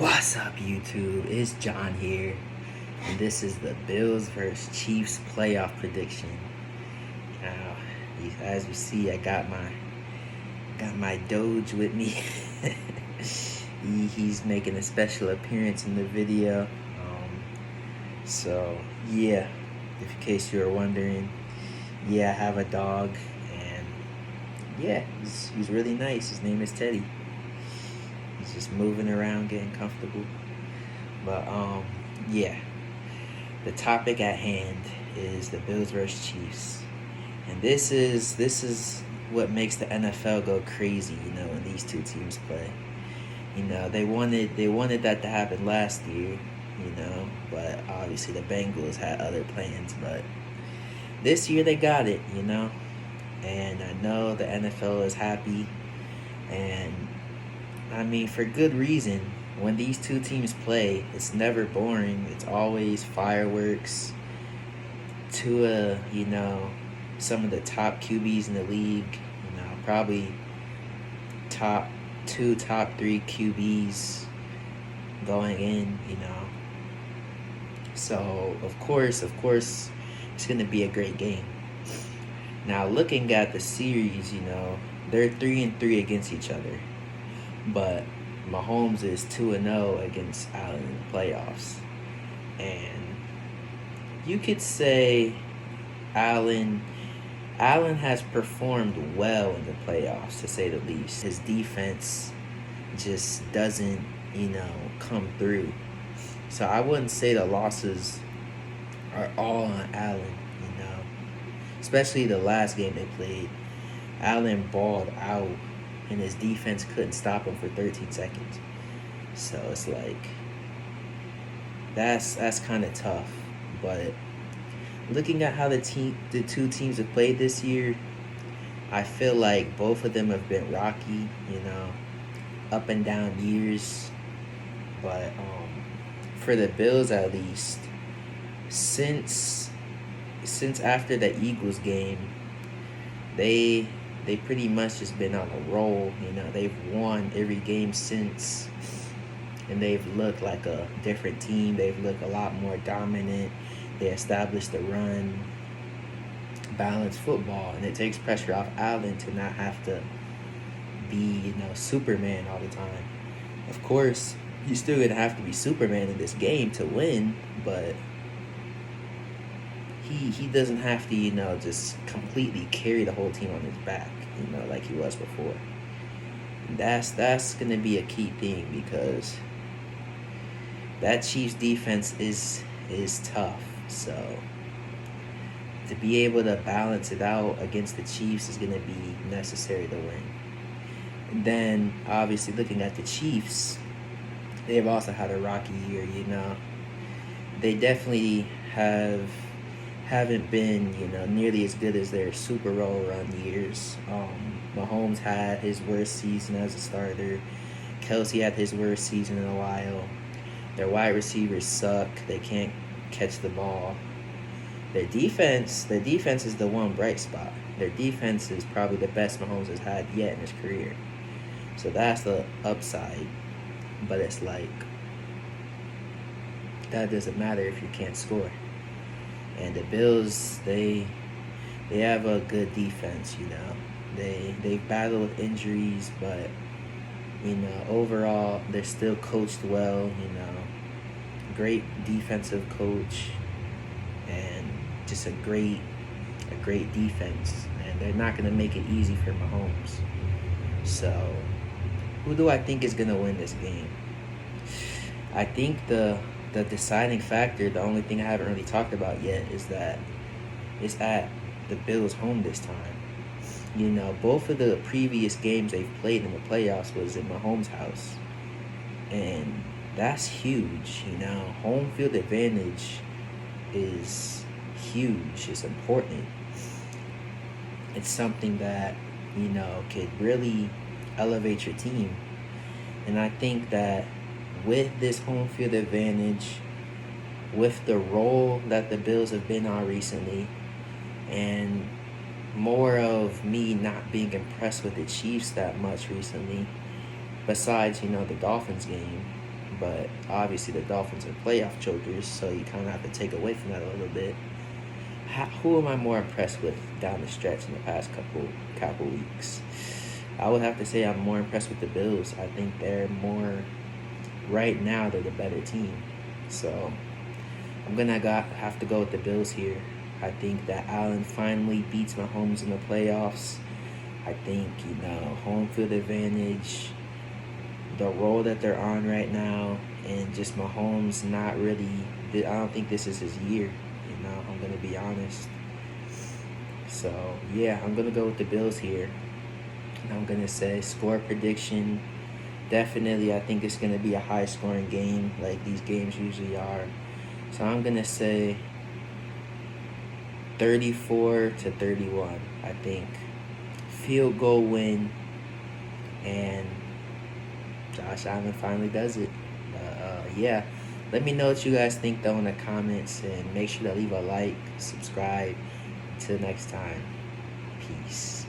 What's up, YouTube? It's John here, and this is the Bills vs. Chiefs playoff prediction. Now, as you see, I got my Doge with me. He's making a special appearance in the video. So yeah, if in case you were wondering, yeah, I have a dog, and yeah, he's really nice. His name is Teddy. He's just moving around, getting comfortable. But yeah, the topic at hand is the Bills versus Chiefs, and this is what makes the NFL go crazy. When these two teams play. They wanted that to happen last year. But obviously the Bengals had other plans. But this year they got it. And I know the NFL is happy, and I mean, for good reason. When these two teams play, it's never boring. It's always fireworks. Tua, some of the top QBs in the league, probably top 2, top 3 QBs going in, So, of course, it's going to be a great game. Now, looking at the series, they're 3-3 against each other. But Mahomes is 2-0 against Allen in the playoffs. And you could say Allen has performed well in the playoffs, to say the least. His defense just doesn't, come through. So I wouldn't say the losses are all on Allen, Especially the last game they played. Allen balled out, and his defense couldn't stop him for 13 seconds. So it's like, that's kind of tough. But looking at how the two teams have played this year, I feel like both of them have been rocky, up and down years. But for the Bills, at least, since after the Eagles game, they pretty much just been on a roll. They've won every game since, and they've looked like a different team. They've looked a lot more dominant. They established the run, balanced football, and it takes pressure off Allen to not have to be, Superman all the time. Of course, you're still going to have to be Superman in this game to win, but he doesn't have to, just completely carry the whole team on his back, like he was before. And that's going to be a key thing, because that Chiefs defense is tough. So to be able to balance it out against the Chiefs is going to be necessary to win. And then, obviously, looking at the Chiefs, they've also had a rocky year, They definitely haven't been, nearly as good as their Super Bowl run years. Mahomes had his worst season as a starter. Kelsey had his worst season in a while. Their wide receivers suck. They can't catch the ball. Their defense is the one bright spot. Their defense is probably the best Mahomes has had yet in his career. So that's the upside. But it's like, that doesn't matter if you can't score. And the Bills, they have a good defense, They battle with injuries, but overall they're still coached well, Great defensive coach, and just a great defense. And they're not gonna make it easy for Mahomes. So who do I think is gonna win this game? I think the deciding factor, the only thing I haven't really talked about yet, is that it's at the Bills' home this time. Both of the previous games they've played in the playoffs was in Mahomes' house. And that's huge, Home field advantage is huge. It's important. It's something that, could really elevate your team. And I think that with this home field advantage, with the role that the Bills have been on recently, and more of me not being impressed with the Chiefs that much recently, besides, the Dolphins game. But obviously the Dolphins are playoff chokers, so you kind of have to take away from that a little bit. Who am I more impressed with down the stretch in the past couple weeks? I would have to say I'm more impressed with the Bills. I think they're more, right now, they're the better team. So I'm going to have to go with the Bills here. I think that Allen finally beats Mahomes in the playoffs. I think, home field advantage, the role that they're on right now, and just Mahomes not really, I don't think this is his year. I'm going to be honest. So, yeah, I'm going to go with the Bills here. And I'm going to say score prediction. Definitely, I think it's going to be a high-scoring game like these games usually are. So I'm going to say 34-31, I think. Field goal win. And Josh Allen finally does it. Yeah. Let me know what you guys think, though, in the comments. And make sure to leave a like, subscribe. Until next time. Peace.